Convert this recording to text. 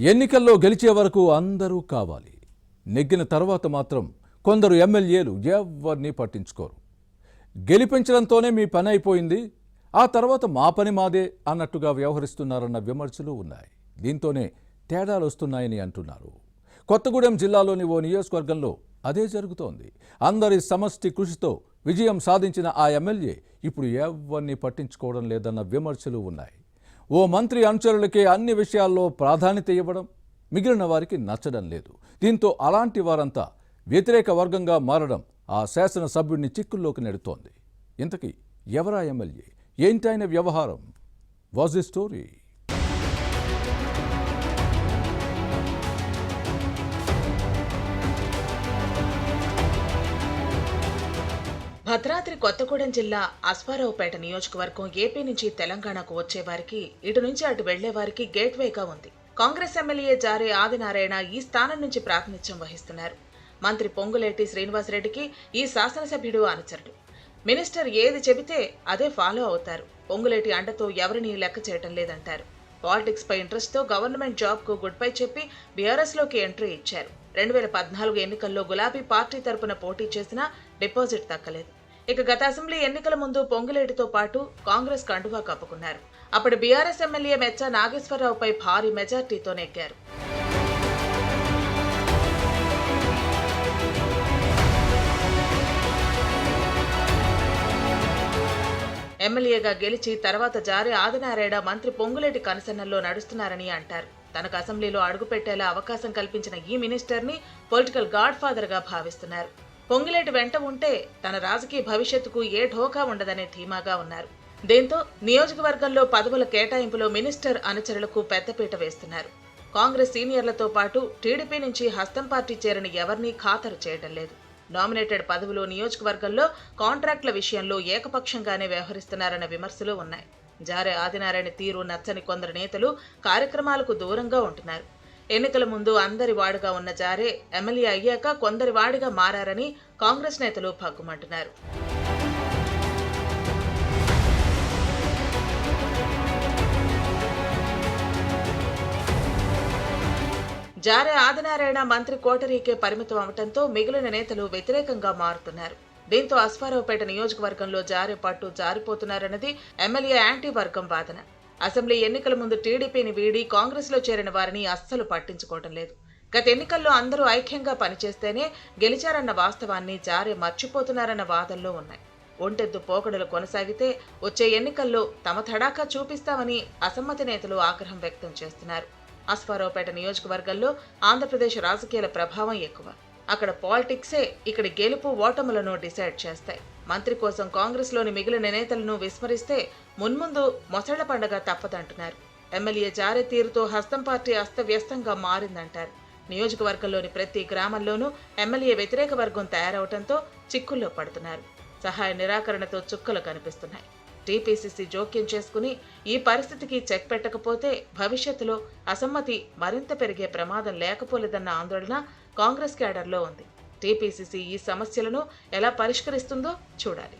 ఎన్నికల్లో గెలిచే వరకు అందరూ కావాలి. నెగ్గిన తర్వాత మాత్రం కొందరు ఎమ్మెల్యేలు ఎవరిని పట్టించుకోరు. గెలిపించడంతోనే మీ పని అయిపోయింది, ఆ తర్వాత మా పని మాదే అన్నట్టుగా వ్యవహరిస్తున్నారన్న విమర్శలు ఉన్నాయి. దీంతోనే తేడాలు వస్తున్నాయని అంటున్నారు. కొత్తగూడెం జిల్లాలోని ఓ నియోజకవర్గంలో అదే జరుగుతోంది. అందరి సమష్టి కృషితో విజయం సాధించిన ఆ ఎమ్మెల్యే ఇప్పుడు ఎవరిని పట్టించుకోవడం లేదన్న విమర్శలు ఉన్నాయి. ఓ మంత్రి అనుచరులకే అన్ని విషయాల్లో ప్రాధాన్యత ఇవ్వడం మిగిలిన వారికి నచ్చడం లేదు. దీంతో అలాంటి వారంతా వ్యతిరేక వర్గంగా మారడం ఆ శాసనసభ్యుడిని చిక్కుల్లోకి నెడుతోంది. ఇంతకీ ఎవరా ఎమ్మెల్యే, ఏంటైన వ్యవహారం? Was the story? Bhadradri Kothagudem జిల్లా అశ్వారావుపేట నియోజకవర్గం ఏపీ నుంచి తెలంగాణకు వచ్చేవారికి, ఇటు నుంచి అటు వెళ్లేవారికి గేట్వేగా ఉంది. కాంగ్రెస్ ఎమ్మెల్యే జారే ఆదినారాయణ ఈ స్థానం నుంచి ప్రాతినిధ్యం వహిస్తున్నారు. మంత్రి పొంగులేటి శ్రీనివాసరెడ్డికి ఈ శాసనసభ్యుడు అనుచరుడు. మినిస్టర్ ఏది చెబితే అదే ఫాలో అవుతారు. పొంగులేటి అండతో ఎవరిని లెక్క చేయటం లేదంటారు. పాలిటిక్స్ పై ఇంట్రెస్ట్ తో గవర్నమెంట్ జాబ్ కు గుడ్ బై చెప్పి బీఆర్ఎస్ లోకి ఎంట్రీ ఇచ్చారు. 2014 ఎన్నికల్లో గులాబీ పార్టీ తరపున పోటీ చేసినా డిపాజిట్ దక్కలేదు. ఇక గత అసెంబ్లీ ఎన్నికల ముందు పొంగులేటితో పాటు కాంగ్రెస్ కండువా కప్పుకున్నారు. అప్పుడు బీఆర్ఎస్ ఎమ్మెల్యే మెచ్చ నాగేశ్వరరావుపై భారీ మెజార్టీతో నెగ్గారు. ఎమ్మెల్యేగా గెలిచి తర్వాత జారే ఆదినారాయణ మంత్రి పొంగులేటి కనుసన్నల్లో నడుస్తున్నారని అంటారు. తనకు అసెంబ్లీలో అడుగుపెట్టేలా అవకాశం కల్పించిన ఈ మినిస్టర్ ని పొలిటికల్ గాడ్ ఫాదర్ గా భావిస్తున్నారు. పొంగులేటి వెంట ఉంటే తన రాజకీయ భవిష్యత్తుకు ఏ ఢోకా ఉండదనే ధీమాగా ఉన్నారు. దీంతో నియోజకవర్గంలో పదవుల కేటాయింపులో మినిస్టర్ అనుచరులకు పెద్దపీట వేస్తున్నారు. కాంగ్రెస్ సీనియర్లతో పాటు టీడీపీ నుంచి హస్తం పార్టీ చేరిన ఎవరినీ ఖాతరు చేయడం లేదు. నామినేటెడ్ పదవులు నియోజకవర్గంలో కాంట్రాక్టుల విషయంలో ఏకపక్షంగానే వ్యవహరిస్తున్నారన్న విమర్శలు ఉన్నాయి. జారే ఆదినారాయణ తీరు నచ్చని కొందరు నేతలు కార్యక్రమాలకు దూరంగా ఉంటున్నారు. ఎన్నికల ముందు అందరి వాడుగా ఉన్న జారే ఎమ్మెల్యే అయ్యాక కొందరి వాడిగా మారని కాంగ్రెస్ నేతలు భగ్గుమంటున్నారు. జారే ఆదినారాయణ మంత్రి కోటరీకే పరిమితం అవడంతో మిగిలిన నేతలు వ్యతిరేకంగా మారుతున్నారు. దీంతో అశ్వారావుపేట నియోజకవర్గంలో జారే పట్టు జారిపోతున్నారన్నది ఎమ్మెల్యే యాంటీ వర్గం వాదన. అసెంబ్లీ ఎన్నికల ముందు టీడీపీని వీడి కాంగ్రెస్ లో చేరిన వారిని అస్సలు పట్టించుకోవడం లేదు. గత ఎన్నికల్లో అందరూ ఐక్యంగా పనిచేస్తేనే గెలిచారన్న వాస్తవాన్ని జారే మర్చిపోతున్నారన్న వాదనలో ఉన్నాయి. ఒంటెద్దు పోకడలు కొనసాగితే వచ్చే ఎన్నికల్లో తమ తడాకా చూపిస్తామని అసమ్మతి నేతలు ఆగ్రహం వ్యక్తం చేస్తున్నారు. అశ్వారావుపేట నియోజకవర్గంలో ఆంధ్రప్రదేశ్ రాజకీయాల ప్రభావం ఎక్కువ. అక్కడ పాలిటిక్సే ఇక్కడి గెలుపు ఓటములను డిసైడ్ చేస్తాయి. మంత్రి కోసం కాంగ్రెస్ లోని మిగిలిన నేతలను విస్మరిస్తే మున్ముందు మొసళ్ల పండగ తప్పదంటున్నారు. ఎమ్మెల్యే జారే తీరుతో హస్తం పార్టీ అస్తవ్యస్తంగా మారిందంటారు. నియోజకవర్గంలోని ప్రతి గ్రామంలోనూ ఎమ్మెల్యే వ్యతిరేక వర్గం తయారవడంతో చిక్కుల్లో పడుతున్నారు. సహాయ నిరాకరణతో చుక్కలు కనిపిస్తున్నాయి. టీపీసీసీ జోక్యం చేసుకుని ఈ పరిస్థితికి చెక్ పెట్టకపోతే భవిష్యత్తులో అసమ్మతి మరింత పెరిగే ప్రమాదం లేకపోలేదన్న ఆందోళన కాంగ్రెస్ క్యాడర్లో ఉంది. టీపీసీసీ ఈ సమస్యలను ఎలా పరిష్కరిస్తుందో చూడాలి.